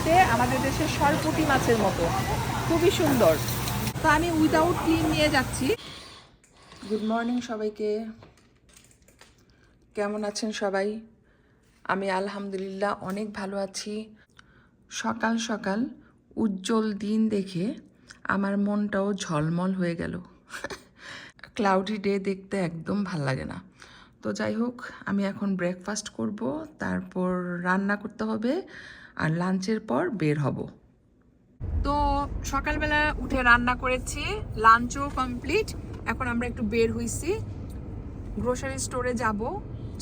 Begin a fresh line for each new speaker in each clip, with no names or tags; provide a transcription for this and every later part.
দেখতে আমাদের দেশের সরপুঁটি মাছের মতো, খুবই সুন্দর। তো আমি উইদাউট ক্লিন নিয়ে যাচ্ছি। গুড মর্নিং সবাইকে, কেমন আছেন সবাই? আমি আলহামদুলিল্লাহ অনেক ভালো আছি। সকাল সকাল উজ্জ্বল দিন দেখে আমার মনটাও ঝলমল হয়ে গেল। ক্লাউডি ডে দেখতে একদম ভাল লাগে না। তো যাই হোক, আমি এখন ব্রেকফাস্ট করব, তারপর রান্না করতে হবে, আর লাঞ্চের পর বের হব। তো সকালবেলা উঠে রান্না করেছি, লাঞ্চও কমপ্লিট। এখন আমরা একটু বের হইছি, গ্রোসারি স্টোরে যাব,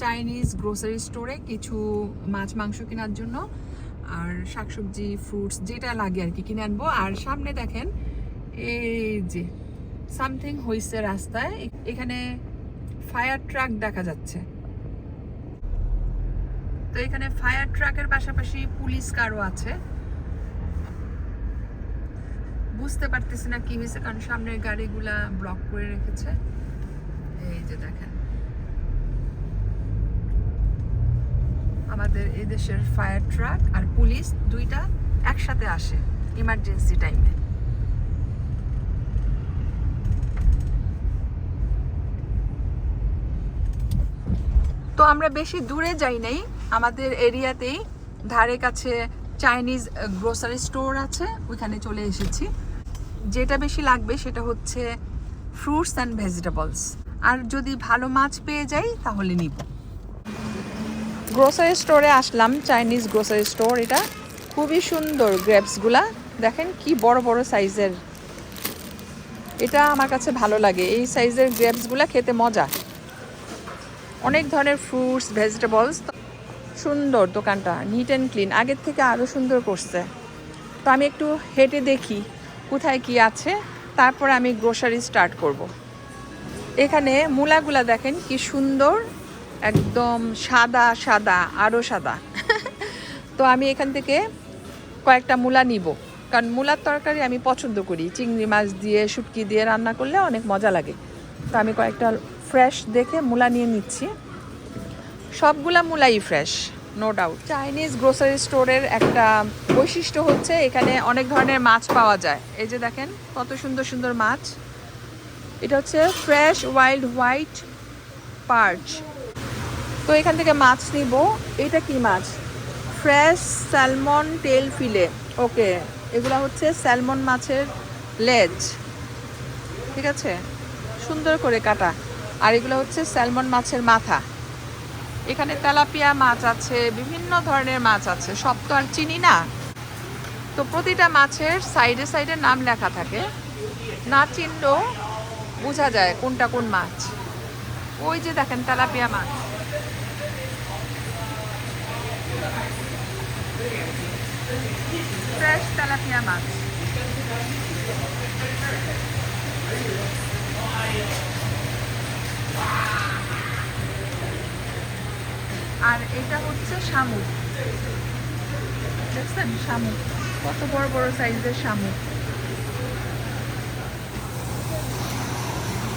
চাইনিজ গ্রোসারি স্টোরে কিছু মাছ মাংস কেনার জন্য, আর শাকসবজি ফ্রুটস যেটা লাগে আর কি কিনে আনবো। আর সামনে দেখেন এই যে সামথিং হইছে রাস্তায়, এখানে ফায়ার ট্রাক দেখা যাচ্ছে। তো এখানে ফায়ার ট্রাকের পাশাপাশি পুলিশ কারও আছে। বুঝতে পারতেছি না কি হয়েছে, কারণ সামনের গাড়িগুলা ব্লক করে রেখেছে। এই যে দেখেন আমাদের এই দেশের ফায়ার ট্রাক আর পুলিশ দুইটা একসাথে আসে ইমার্জেন্সি টাইমে। তো আমরা বেশি দূরে যাই নাই, আমাদের এরিয়াতেই ধারে কাছে চাইনিজ গ্রোসারি স্টোর আছে, ওইখানে চলে এসেছি। যেটা বেশি লাগবে সেটা হচ্ছে ফ্রুটস অ্যান্ড ভেজিটেবলস, আর যদি ভালো মাছ পেয়ে যাই তাহলে নিব। গ্রোসারি স্টোরে আসলাম, চাইনিজ গ্রোসারি স্টোর। এটা খুবই সুন্দর, গ্রেপসগুলা দেখেন কি বড় বড় সাইজের। এটা আমার কাছে ভালো লাগে, এই সাইজের গ্রেপসগুলা খেতে মজা। অনেক ধরনের ফ্রুটস ভেজিটেবলস, সুন্দর দোকানটা, নিট অ্যান্ড ক্লিন, আগের থেকে আরও সুন্দর করছে। তো আমি একটু হেঁটে দেখি কোথায় কি আছে, তারপর আমি গ্রোসারি স্টার্ট করব। এখানে মূলাগুলা দেখেন কি সুন্দর, একদম সাদা সাদা, আরও সাদা। তো আমি এখান থেকে কয়েকটা মূলা নিব, কারণ মূলার তরকারি আমি পছন্দ করি, চিংড়ি মাছ দিয়ে শুটকি দিয়ে রান্না করলে অনেক মজা লাগে। তো আমি কয়েকটা ফ্রেশ দেখে মূলা নিয়ে নিচ্ছি। সবগুলা মূলাই fresh, no doubt. Chinese grocery স্টোরের একটা বৈশিষ্ট্য হচ্ছে এখানে অনেক ধরনের মাছ পাওয়া যায়। এই যে দেখেন কত সুন্দর সুন্দর মাছ। এটা হচ্ছে ফ্রেশ ওয়াইল্ড হোয়াইট পার্চ। তো এখান থেকে মাছ নিব। এটা কি মাছ? ফ্রেশ স্যালমন টেল ফিলে। ওকে, এগুলো হচ্ছে স্যালমন মাছের লেজ, ঠিক আছে, সুন্দর করে কাটা। আর এগুলো হচ্ছে স্যালমন মাছের মাথা। এখানে তেলাপিয়া মাছ আছে, বিভিন্ন ধরনের মাছ আছে, সব তো আর চিনি না। তো প্রতিটা মাছের সাইডে সাইডে নাম লেখা থাকে, না চিনলেও বোঝা যায় কোনটা কোন মাছ। ওই যে দেখেন তেলাপিয়া মাছ, ফ্রেশ তেলাপিয়া মাছ। আর এটা হচ্ছে শামুক, দেখছেন শামুক, কত বড় বড় সাইজের শামুক।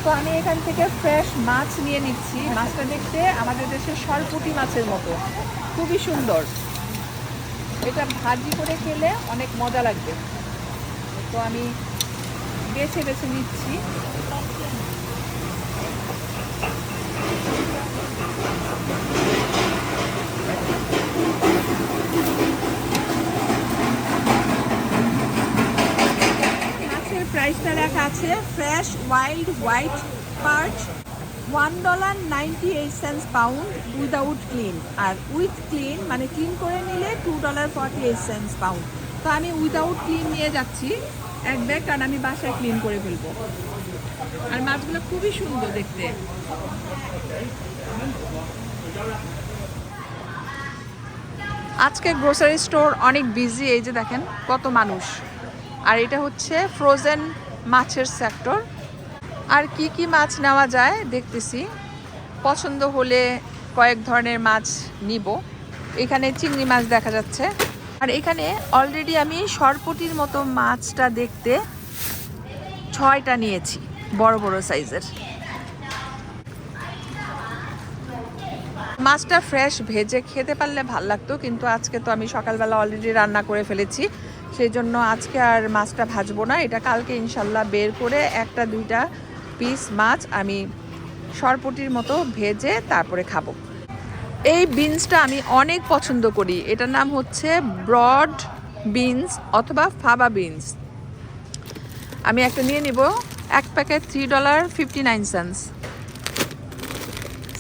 তো আমি এখান থেকে ফ্রেশ মাছ নিয়ে নিচ্ছি। মাছটা দেখতে আমাদের দেশের সরপুঁটি মাছের মতো, খুবই সুন্দর। এটা ভাজি করে খেলে অনেক মজা লাগবে। তো আমি বেছে বেছে নিচ্ছি। মাছের প্রাইসটা লেখা আছে fresh wild white perch $1.98 pound without clean, আর উইথ ক্লিন মানে ক্লিন করে নিলে $2.48 পাউন্ড। তো আমি উইদাউট ক্লিন নিয়ে যাচ্ছি এক ব্যাগ, কারণ আমি বাসায় ক্লিন করে ফেলবো। আর মাছগুলো খুবই সুন্দর দেখতে। আজকে গ্রোসারি স্টোর অনেক বিজি, এই যে দেখেন কত মানুষ। আর এটা হচ্ছে ফ্রোজেন মাছের সেক্টর। আর কি কি মাছ নেওয়া যায় দেখতেছি, পছন্দ হলে কয়েক ধরনের মাছ নিব। এখানে চিংড়ি মাছ দেখা যাচ্ছে, আর এখানে অলরেডি আমি সরপুঁটির মতো মাছটা দেখতে 6টা নিয়েছি, বড় বড় সাইজের। মাছটা ফ্রেশ ভেজে খেতে পারলে ভাল লাগতো, কিন্তু আজকে তো আমি সকালবেলা অলরেডি রান্না করে ফেলেছি, সেই জন্য আজকে আর মাছটা ভাজবো না। এটা কালকে ইনশাল্লাহ বের করে একটা দুইটা পিস মাছ আমি সরপুটির মতো ভেজে তারপরে খাবো। এই বিনসটা আমি অনেক পছন্দ করি। এটার নাম হচ্ছে ব্রড বিনস অথবা ফাবা বিনস। আমি একটা নিয়ে নিব, এক প্যাকেট $3.59।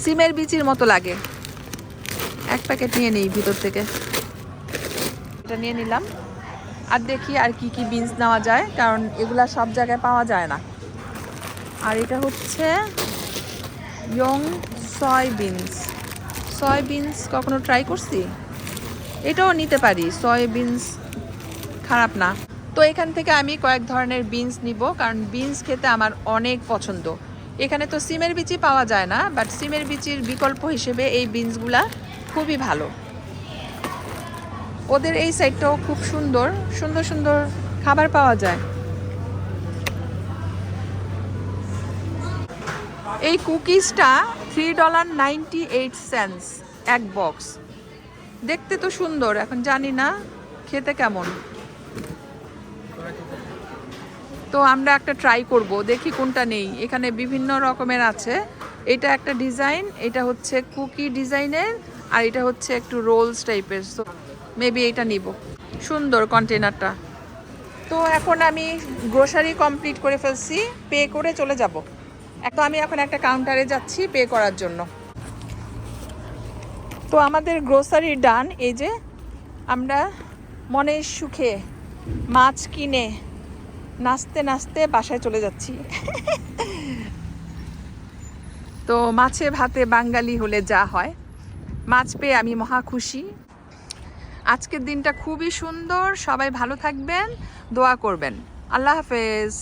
সিমের বিচির মতো লাগে। এক প্যাকেট নিয়ে নিই ভিতর থেকে। এটা নিয়ে নিলাম। আর দেখি আর কি কি বিনস নেওয়া যায়, কারণ এগুলা সব জায়গায় পাওয়া যায় না। আর এটা হচ্ছে ইয়ং সয়াবিনস। সয়াবিনস কখনো ট্রাই করছি? এটাও নিতে পারি, সয়াবিনস খারাপ না। তো এখান থেকে আমি কয়েক ধরনের বিনস নিব, কারণ বিনস খেতে আমার অনেক পছন্দ। এখানে তো সিমের বিচি পাওয়া যায় না, বাট সিমের বিচির বিকল্প হিসেবে এই বিনসগুলা খুবই ভালো। ওদের এই সাইডটাও খুব সুন্দর সুন্দর সুন্দর খাবার পাওয়া যায়। এই কুকিজটা $3.98 এক বক্স। দেখতে তো সুন্দর, এখন জানি না খেতে কেমন। তো আমরা একটা ট্রাই করব, দেখি কোনটা নেই। এখানে বিভিন্ন রকমের আছে। এটা একটা ডিজাইন, এটা হচ্ছে কুকি ডিজাইনের, আর এটা হচ্ছে একটু রোলস টাইপের। সো মেবি এটা নিব। সুন্দর কন্টেনারটা। তো এখন আমি গ্রোসারি কমপ্লিট করে ফেলছি, পে করে চলে যাব। আমি এখন একটা কাউন্টারে যাচ্ছি পে করার জন্য। তো আমাদের গ্রোসারি ডান। এই যে আমরা মনের সুখে মাছ কিনে নাচতে নাচতে বাসায় চলে যাচ্ছি। তো মাছে ভাতে বাঙালি হলে যা হয়, মাছ পেয়ে আমি মহা খুশি। আজকের দিনটা খুবই সুন্দর। সবাই ভালো থাকবেন, দোয়া করবেন। আল্লাহ হাফেজ।